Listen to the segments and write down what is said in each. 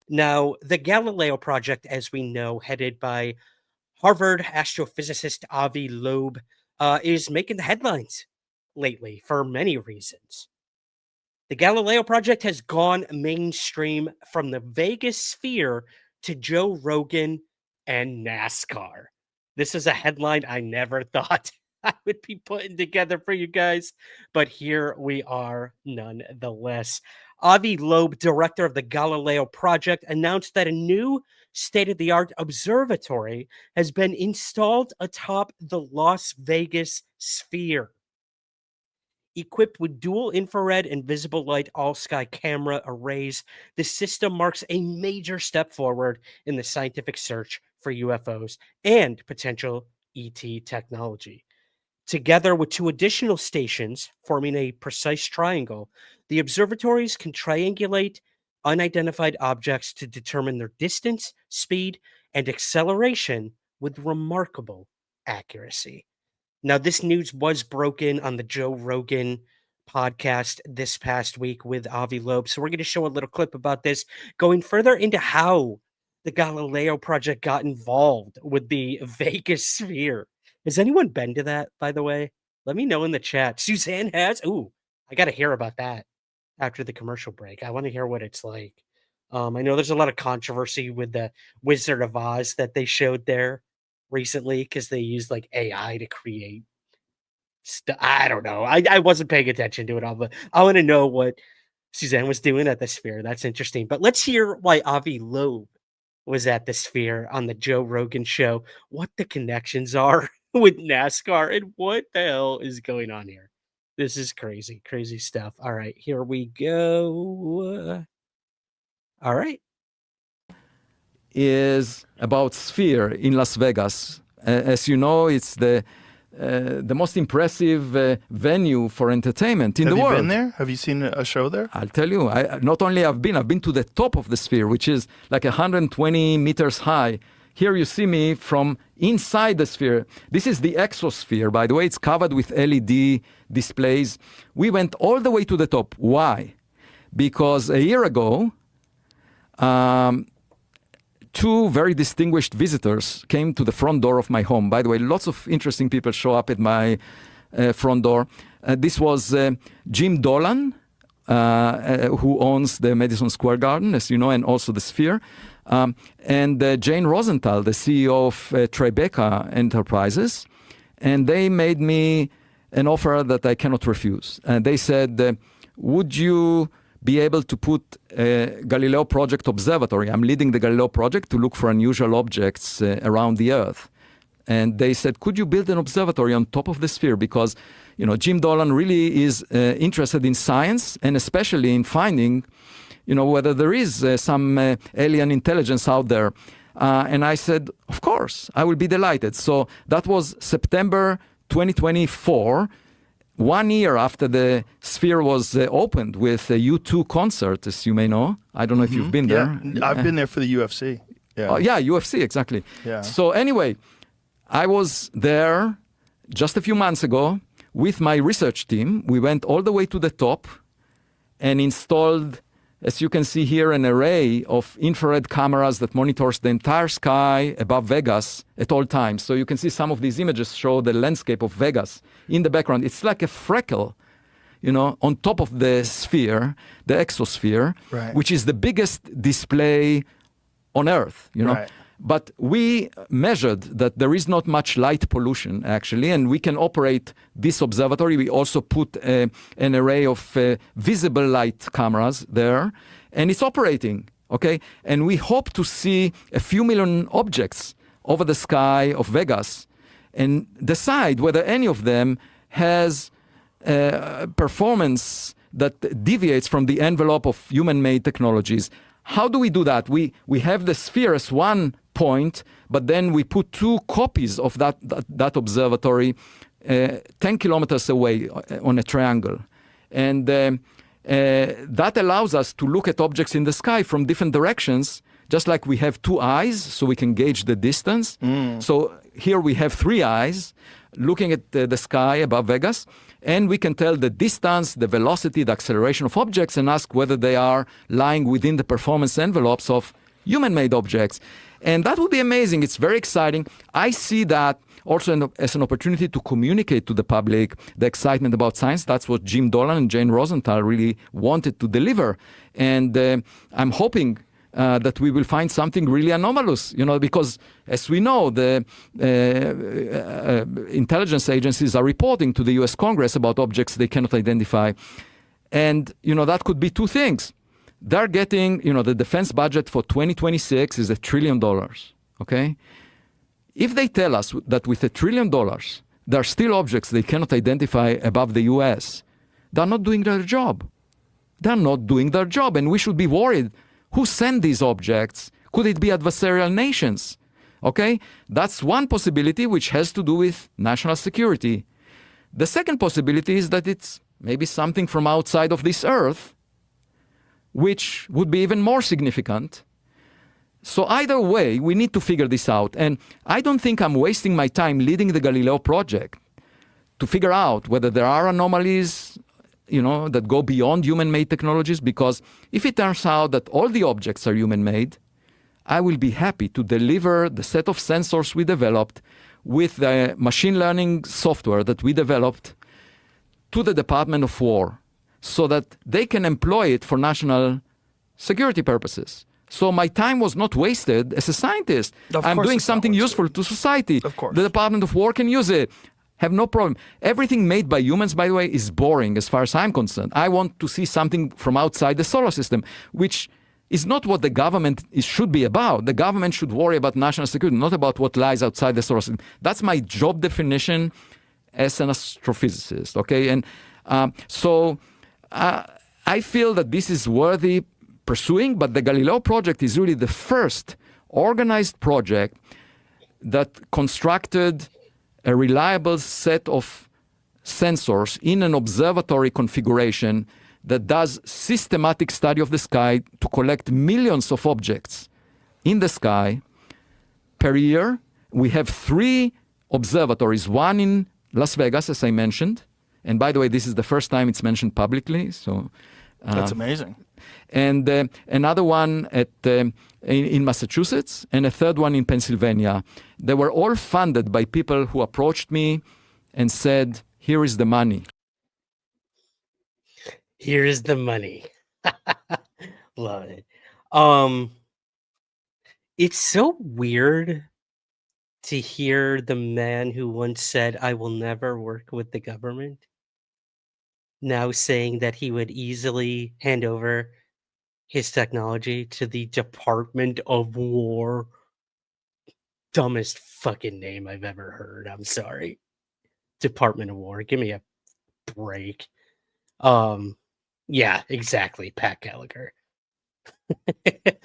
Now, the Galileo Project, as we know, headed by Harvard astrophysicist Avi Loeb, is making the headlines lately for many reasons. The Galileo Project has gone mainstream from the Vegas sphere to Joe Rogan and NASCAR. This is a headline I never thought I would be putting together for you guys, but here we are nonetheless. Avi Loeb, director of the Galileo Project, announced that a new state of the art observatory has been installed atop the Las Vegas sphere. Equipped with dual infrared and visible light all-sky camera arrays, the system marks a major step forward in the scientific search for UFOs and potential ET technology. Together with two additional stations forming a precise triangle, the observatories can triangulate unidentified objects to determine their distance, speed, and acceleration with remarkable accuracy. Now, this news was broken on the Joe Rogan podcast this past week with Avi Loeb. So we're going to show a little clip about this, going further into how the Galileo Project got involved with the Vegas sphere. Has anyone been to that, by the way? Let me know in the chat. Suzanne has? Ooh, I got to hear about that after the commercial break. I want to hear what it's like. I know there's a lot of controversy with the Wizard of Oz that they showed there recently because they used like AI to create stuff. I don't know. I wasn't paying attention to it all, but I want to know what Suzanne was doing at the sphere. That's interesting. But let's hear why Avi Loeb was at the sphere on the Joe Rogan show, what the connections are with NASCAR, and what the hell is going on here. This is crazy, crazy stuff. All right, here we go. All right. Is about Sphere in Las Vegas. As you know, it's the most impressive venue for entertainment in the world. Have you been there? Have you seen a show there? I'll tell you. Not only I've been to the top of the Sphere, which is like 120 meters high. Here you see me from inside the Sphere. This is the exosphere, by the way. It's covered with LED displays. We went all the way to the top. Why? Because a year ago, two very distinguished visitors came to the front door of my home. By the way, lots of interesting people show up at my front door. This was Jim Dolan, who owns the Madison Square Garden, as you know, and also the Sphere. And Jane Rosenthal, the CEO of Tribeca Enterprises. And they made me an offer that I cannot refuse. And they said, would you be able to put a Galileo Project observatory? I'm leading the Galileo Project to look for unusual objects around the Earth. And they said, could you build an observatory on top of the Sphere? Because, you know, Jim Dolan really is interested in science and especially in finding, you know, whether there is some alien intelligence out there. And I said, of course, I will be delighted. So that was September 2024. 1 year after the Sphere was opened with a U2 concert, as you may know. I don't know if you've been there. Yeah, I've been there for the UFC. Yeah, yeah, UFC, exactly. Yeah. So anyway, I was there just a few months ago with my research team. We went all the way to the top and installed, as you can see here, an array of infrared cameras that monitors the entire sky above Vegas at all times. So you can see some of these images show the landscape of Vegas in the background. It's like a freckle, you know, on top of the sphere, the exosphere, right, which is the biggest display on Earth, you know. Right. But we measured that there is not much light pollution, actually, and we can operate this observatory. We also put an array of visible light cameras there, and it's operating, okay? And we hope to see a few million objects over the sky of Vegas and decide whether any of them has performance that deviates from the envelope of human-made technologies. How do we do that? We have the Sphere as one point, but then we put two copies of that observatory 10 kilometers away on a triangle. And that allows us to look at objects in the sky from different directions, just like we have two eyes, so we can gauge the distance. So here we have three eyes looking at the sky above Vegas, and we can tell the distance, the velocity, the acceleration of objects, and ask whether they are lying within the performance envelopes of human-made objects. And that would be amazing. It's very exciting. I see that also as an opportunity to communicate to the public the excitement about science. That's what Jim Dolan and Jane Rosenthal really wanted to deliver. And I'm hoping that we will find something really anomalous, because as we know, the intelligence agencies are reporting to the US Congress about objects they cannot identify. And, that could be two things. They're getting, the defense budget for 2026 is $1 trillion, okay? If they tell us that with $1 trillion, there are still objects they cannot identify above the US, they're not doing their job. They're not doing their job, and we should be worried. Who sent these objects? Could it be adversarial nations? Okay? That's one possibility which has to do with national security. The second possibility is that it's maybe something from outside of this Earth, which would be even more significant. So either way, we need to figure this out. And I don't think I'm wasting my time leading the Galileo Project to figure out whether there are anomalies that go beyond human-made technologies, because if it turns out that all the objects are human-made, I will be happy to deliver the set of sensors we developed with the machine learning software that we developed to the Department of War so that they can employ it for national security purposes. So my time was not wasted as a scientist. I'm doing something useful to society. Of course. The Department of War can use it. Have no problem. Everything made by humans, by the way, is boring as far as I'm concerned. I want to see something from outside the solar system, which is not what the government should be about. The government should worry about national security, not about what lies outside the solar system. That's my job definition as an astrophysicist, okay? And so I feel that this is worthy pursuing, but the Galileo Project is really the first organized project that constructed a reliable set of sensors in an observatory configuration that does systematic study of the sky to collect millions of objects in the sky per year. We have 3 observatories, one in Las Vegas, as I mentioned. And by the way, this is the first time it's mentioned publicly. So that's amazing. And another one in Massachusetts, and a third one in Pennsylvania. They were all funded by people who approached me and said, here is the money. Here is the money. Love it. It's so weird to hear the man who once said, I will never work with the government, now saying that he would easily hand over his technology to the Department of War. Dumbest fucking name I've ever heard. I'm sorry. Department of War. Give me a break. Yeah, exactly. Pat Gallagher.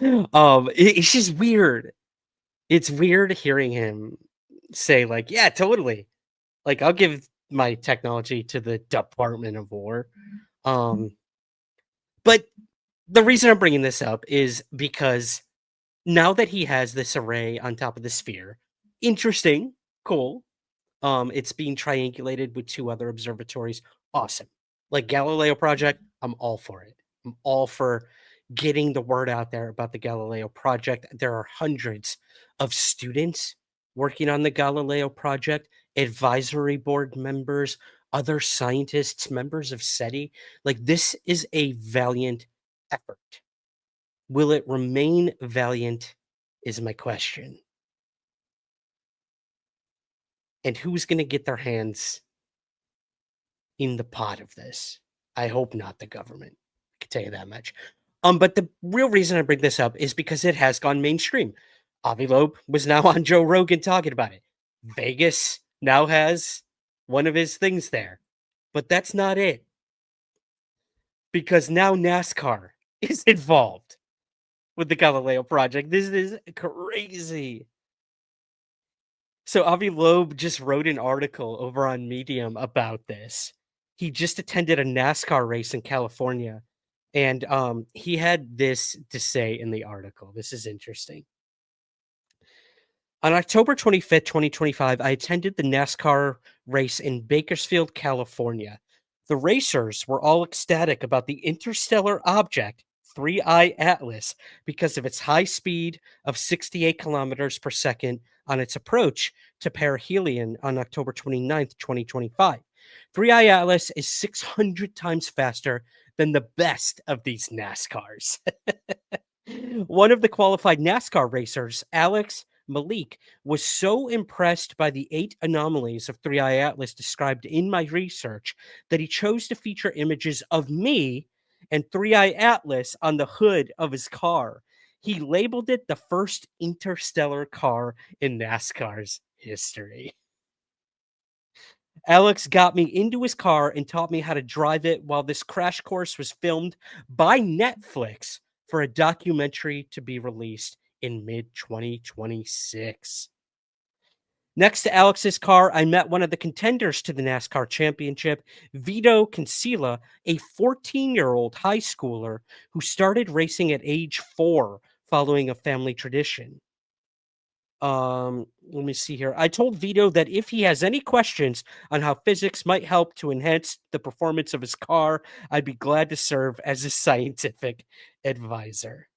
It's just weird. It's weird hearing him say, like, yeah, totally. Like, I'll give my technology to the Department of War. But the reason I'm bringing this up is because now that he has this array on top of the sphere, interesting, cool. It's being triangulated with 2 other observatories. Awesome. Like Galileo Project, I'm all for it. I'm all for getting the word out there about the Galileo Project. There are hundreds of students working on the Galileo Project, advisory board members, other scientists, members of SETI. Like, this is a valiant effort. Will it remain valiant is my question. And who's going to get their hands in the pot of this? I hope not the government. I can tell you that much. But the real reason I bring this up is because it has gone mainstream. Avi Loeb was now on Joe Rogan talking about it. Vegas now has one of his things there. But that's not it. Because now NASCAR is involved with the Galileo Project. This is crazy. So Avi Loeb just wrote an article over on Medium about this. He just attended a NASCAR race in California, and he had this to say in the article. This is interesting. On October 25th, 2025, I attended the NASCAR race in Bakersfield, California. The racers were all ecstatic about the interstellar object, 3I Atlas, because of its high speed of 68 kilometers per second on its approach to perihelion on October 29th, 2025. 3I Atlas is 600 times faster than the best of these NASCARs. One of the qualified NASCAR racers, Alex Malik, was so impressed by the 8 anomalies of 3I Atlas described in my research that he chose to feature images of me and 3I Atlas on the hood of his car. He labeled it the first interstellar car in NASCAR's history. Alex got me into his car and taught me how to drive it while this crash course was filmed by Netflix for a documentary to be released in mid 2026. Next to Alex's car, I met one of the contenders to the NASCAR championship, Vito Cancela, a 14-year-old high schooler who started racing at age 4 following a family tradition. Let me see here. I told Vito that if he has any questions on how physics might help to enhance the performance of his car, I'd be glad to serve as a scientific advisor.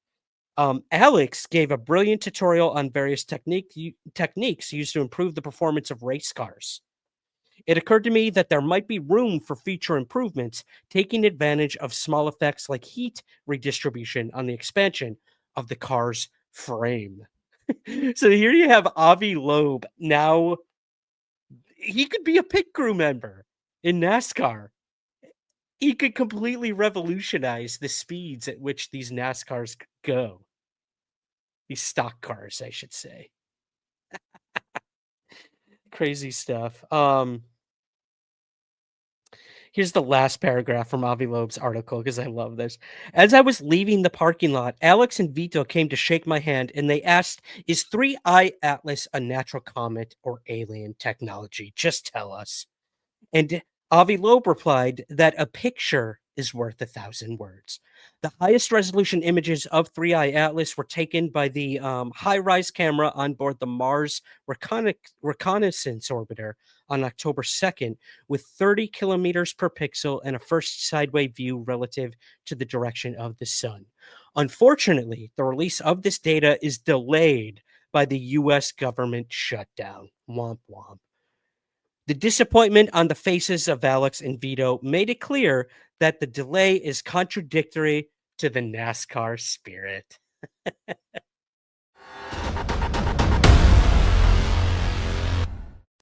Alex gave a brilliant tutorial on various techniques used to improve the performance of race cars. It occurred to me that there might be room for future improvements, taking advantage of small effects like heat redistribution on the expansion of the car's frame. So here you have Avi Loeb. Now he could be a pit crew member in NASCAR. He could completely revolutionize the speeds at which these NASCARs go. These stock cars, I should say. Crazy stuff. Here's the last paragraph from Avi Loeb's article because I love this. As I was leaving the parking lot, Alex and Vito came to shake my hand and they asked, "Is 3I Atlas a natural comet or alien technology? Just tell us." And Avi Loeb replied that a picture is worth 1,000 words. The highest resolution images of 3I Atlas were taken by the high-rise camera on board the Mars Reconnaissance Orbiter on October 2nd, with 30 kilometers per pixel and a first sideway view relative to the direction of the sun. Unfortunately, the release of this data is delayed by the US government shutdown. Womp womp. The disappointment on the faces of Alex and Vito made it clear that the delay is contradictory to the NASCAR spirit.